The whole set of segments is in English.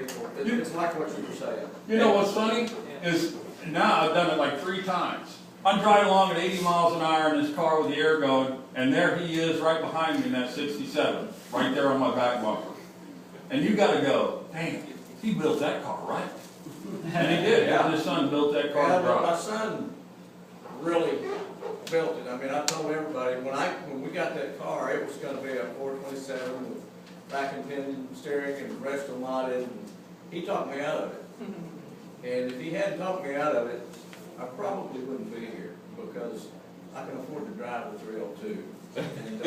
people. It's like what you were saying. You know what's funny is now I've done it like 3 times. I'm driving along at 80 miles an hour in this car with the air going, and there he is right behind me in that 67, right there on my back bumper. And you got to go, damn, he built that car, right? And he did. Yeah. His son built that car. Yeah, but my son really built it. I mean, I told everybody when we got that car, it was going to be a 427 with vacuum pin steering and the rest of them modded. And he talked me out of it. And if he hadn't talked me out of it, I probably wouldn't be here because I can afford to drive the 302. And,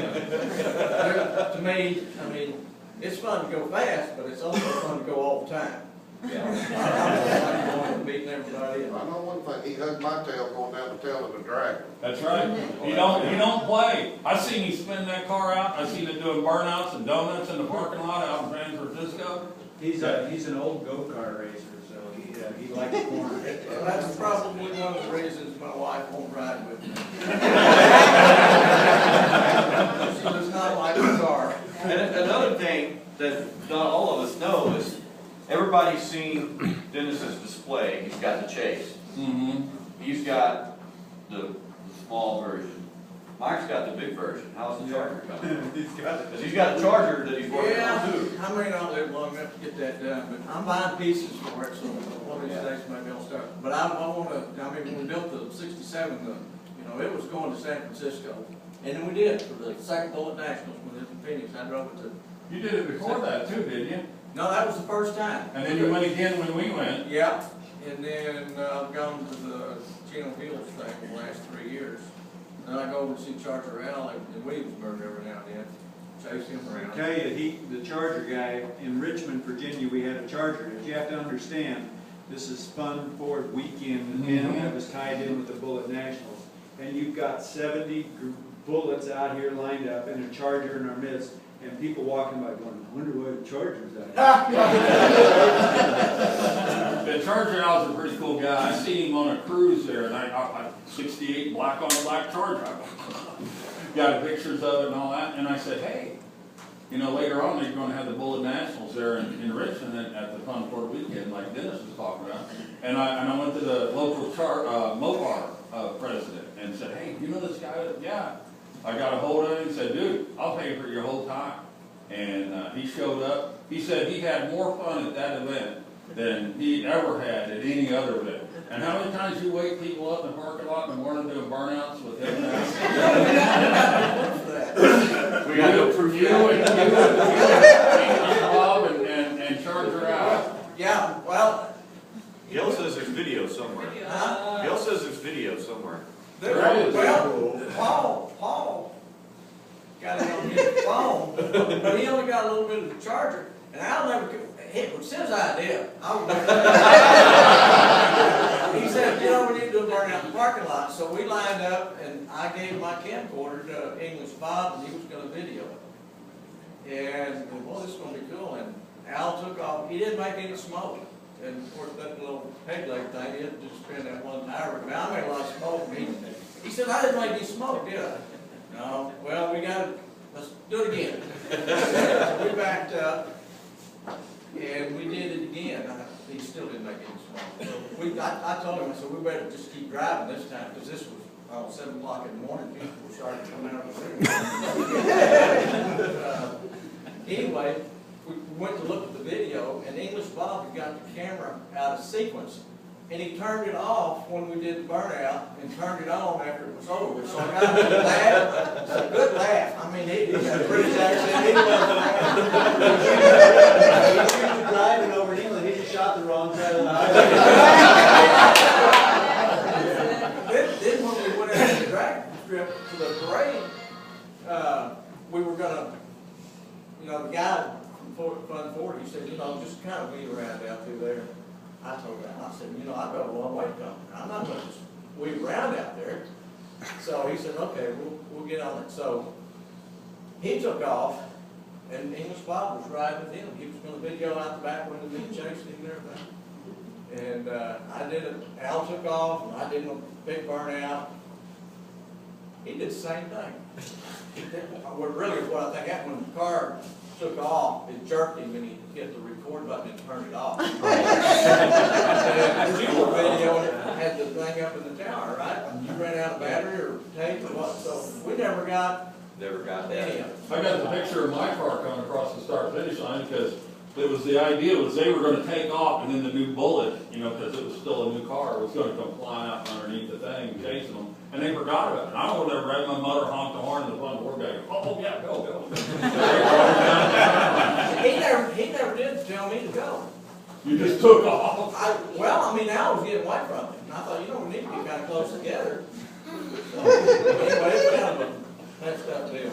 to me, I mean, it's fun to go fast, but it's also fun to go all the time. Yeah. I like going and meeting everybody. And I know one thing, he hugged my tail going down the tail of the dragon. That's right. He don't play. I seen him spin that car out. I seen him doing burnouts and donuts in the parking lot out in San Francisco. He's an old go-kart racer, so he likes corners. That's probably one of the reasons my wife won't ride with me. She does not like the car. And another thing that not all of us know is everybody's seen Dennis's display. He's got the Chase. Mm-hmm. He's got the small version. Mike's got the big version. How's the Charger coming? Because he's got a Charger that he's working on too. I may not live long enough to get that done, but I'm buying pieces for it, so one of these days maybe I'll start. But I want to, I mean, when we built the 67, it was going to San Francisco. And then we did for the second Bullitt Nationals when it was in Phoenix. I drove it to. You did it before that too, didn't you? No, that was the first time. And then you went again when we went. Yeah. And then I've gone to the Chino Hills thing the last 3 years. Then I go over to see Charger Al in Williamsburg every now and then. Chase him around. I tell you, the Charger guy in Richmond, Virginia, we had a Charger. You have to understand, this is Fun Ford Weekend, and that was tied in with the Bullitt Nationals. And you've got 70 Bullets out here lined up and a Charger in our midst, and people walking by going, I wonder why the Charger's out here. The Charger Al's a pretty cool guy. I seen him on a cruise there, and I 68 black on the black Charger. Got pictures of it and all that, and I said, hey, later on they're going to have the Bullitt Nationals there in Richmond at the Fun Ford Weekend, like Dennis was talking about. And I went to the local Mopar president and said, hey, you know this guy? Yeah. I got a hold of him and said, dude, I'll pay for your whole time. And he showed up. He said he had more fun at that event than he ever had at any other event. And how many times you wake people up in the parking lot in the morning doing burnouts with him? We got no proof Bob and Charger out. Yeah, well. Gail says there's video somewhere. Huh? Gail says there's video somewhere. There is. Well, Paul got it on his phone, but he only got a little bit of the Charger. And I'll never, it was his idea. He said, we need to do a burnout in the parking lot. So we lined up, and I gave my camcorder to English Bob, and he was going to video it. And, well, this is going to be cool. And Al took off. He didn't make any smoke. And, of course, that little peg leg thing, he had to just spin that one tire. But I made a lot of smoke. He said, I didn't make any smoke, did I? No. Well, let's do it again. So we backed up. And we did it again. He still didn't make any smoke. So I told him, I said, we better just keep driving this time, because this was 7 o'clock in the morning. People were starting to come out of the room. Anyway, we went to look at the video, and English Bob had got the camera out of sequence. And he turned it off when we did the burnout, and turned it on after it was over. So I got a good laugh. It's a good laugh. I mean, he got a British accent. He wasn't He was driving over in England. He just shot the wrong side of the highway. Then when we went out to the drag strip to the parade, we were going to, the guy from Fun Ford, he said, just kind of weed around out through there. I told him, I said, I've got a long way to come. I'm not going to just weave around out there. So he said, okay, we'll get on it. So he took off, and English Bob was riding with him. He was going to video out the back window, me chasing him and everything. And I did it. Al took off, and I did a big burnout. He did the same thing. Well, really, what I think happened when the car took off, it jerked him, and he hit the record button and turned it off. And you were videoing it, had the thing up in the tower, right? And you ran out of battery or tape or what, so we never got Never got any that. of it. I got the picture of my car coming across the start finish line because it was, the idea was they were gonna take off and then the new Bullitt, you know, because it was still a new car, was gonna come flying out underneath the thing and chasing them. And they forgot about it. And I went there, grabbed my motor, honked the horn, and the front door guy, oh, yeah, go. He never did tell me to go. You just took off. Well, I mean, I was getting away from him, and I thought, you know, we need to get kind of close together. So, anyway, it's kind of a messed up deal.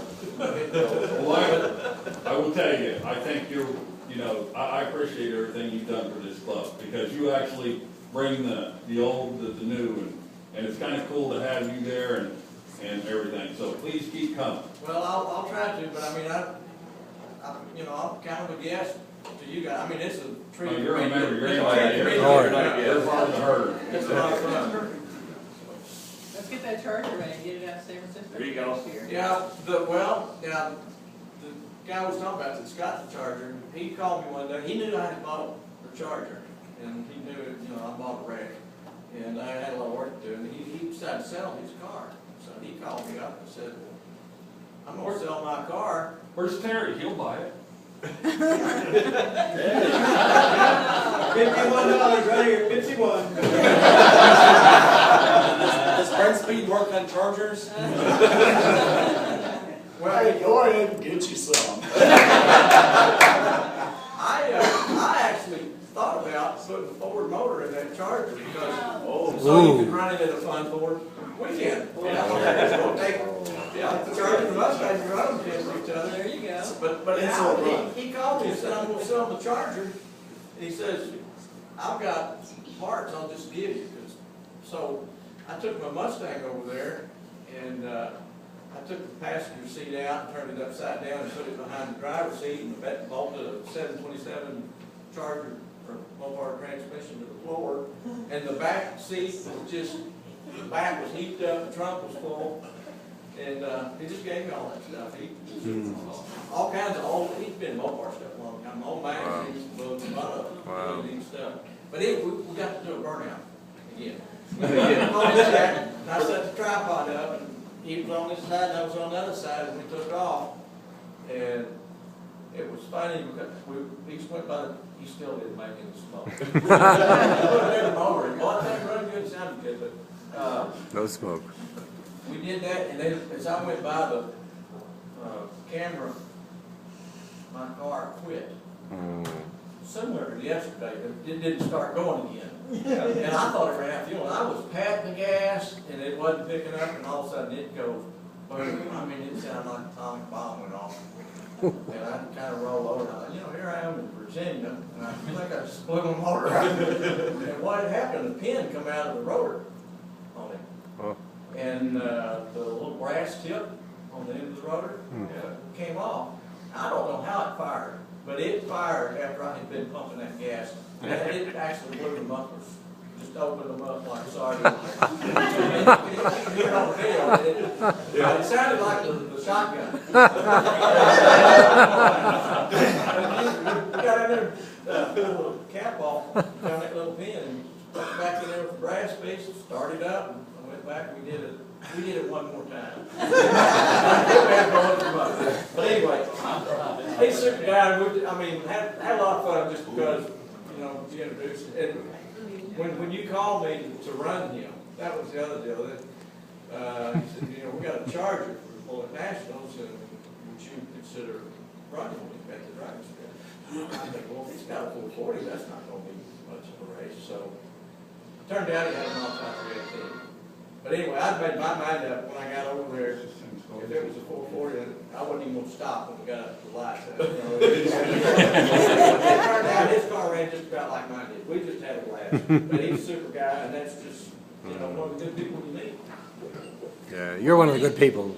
Well, I will tell you, I think you're, you know, I appreciate everything you've done for this club, because you actually bring the old to the new, and it's kind of cool to have you there and everything, so please keep coming. Well, I'll try to, but I mean, you know, I'm kind of a guest to you guys. I mean, it's a treat. Oh, you're a member, you're It's a anybody. treat for me to You're be here. You're part of the herd. It's a lot of fun. Let's get that charger ready, get it out of San Francisco. There you go. Yeah, the guy was talking about that's got the charger, he called me one day, he knew I had bought a charger, and he knew, you know, I bought a wreck, and I had a lot of work to do, and he decided to sell his car. So he called me up and said, well, I'm gonna sell my car. Where's Terry? He'll buy it. $51 right here, 51. Does Brent Speed work on chargers? Well, Hey, go ahead and get you some. I actually thought about putting a Ford motor in that charger because, so you could run it at a fun Ford weekend. Yeah, the charger and the Mustang, you run them against each other. There you go. But now, he called me and said, I'm gonna sell the charger. And he says, I've got parts I'll just give you. So I took my Mustang over there and, I took the passenger seat out and turned it upside down and put it behind the driver's seat and bolted a 727 Charger or Mopar transmission to the floor. And the back seat was just, the back was heaped up, the trunk was full. And he just gave me all that stuff. All kinds of old, he's been Mopar stuff a long time, old magazines, books, a lot of neat stuff. But we got to do a burnout again. And I set the tripod up and he was on this side and I was on the other side and we took off. And it was funny because we each went by, he still didn't make any smoke. We put a bigger motor in, well, that run good, sounded good, but No smoke. we did that, and then as I went by the camera, my car quit. Similar to yesterday, but it didn't start going again. And I thought it ran out of fuel, and I was patting the gas, and it wasn't picking up, and all of a sudden it goes boom. I mean, it sounded like an atomic bomb went off. And I kind of rolled over, and I thought, you know, here I am in Virginia, and I feel like I just blew my motor out. And what had happened, the pin come out of the rotor on it. And the little brass tip on the end of the rotor came off. I don't know how it fired, but it fired after I had been pumping that gas. And it actually blew them up, just opened them up like sardines. You hear it on the video, it sounded like the shotgun. We got in there, pulled the cap off, found that little pin, and put it back in there with the brass piece, started up, and I went back, we did it one more time. But anyway, he's a super guy, and I mean, had a lot of fun just because, you know, you introduced it. And when you called me to run him, that was the other deal. That, he said, you know, we got a charger for Bullitt Nationals, and would you consider running him at the driving school? I think, well, if he's got a 440, that's not going to be much of a race. So it turned out he had an all-time 318. But anyway, I made my mind up when I got over there. If it was a 440, I wasn't even going to stop when we got up to the lights. It turned out his car ran just about like mine did. We just had a blast. But he's a super guy, and that's just, you know, one of the good people you meet. Yeah, you're one of the good people.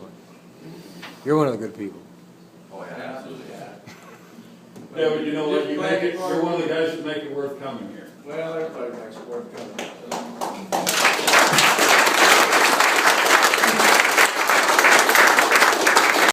You're one of the good people. Oh, yeah, absolutely. Yeah. Yeah, but you know what, you're one of the guys that make it worth coming here. Well, everybody makes it worth coming.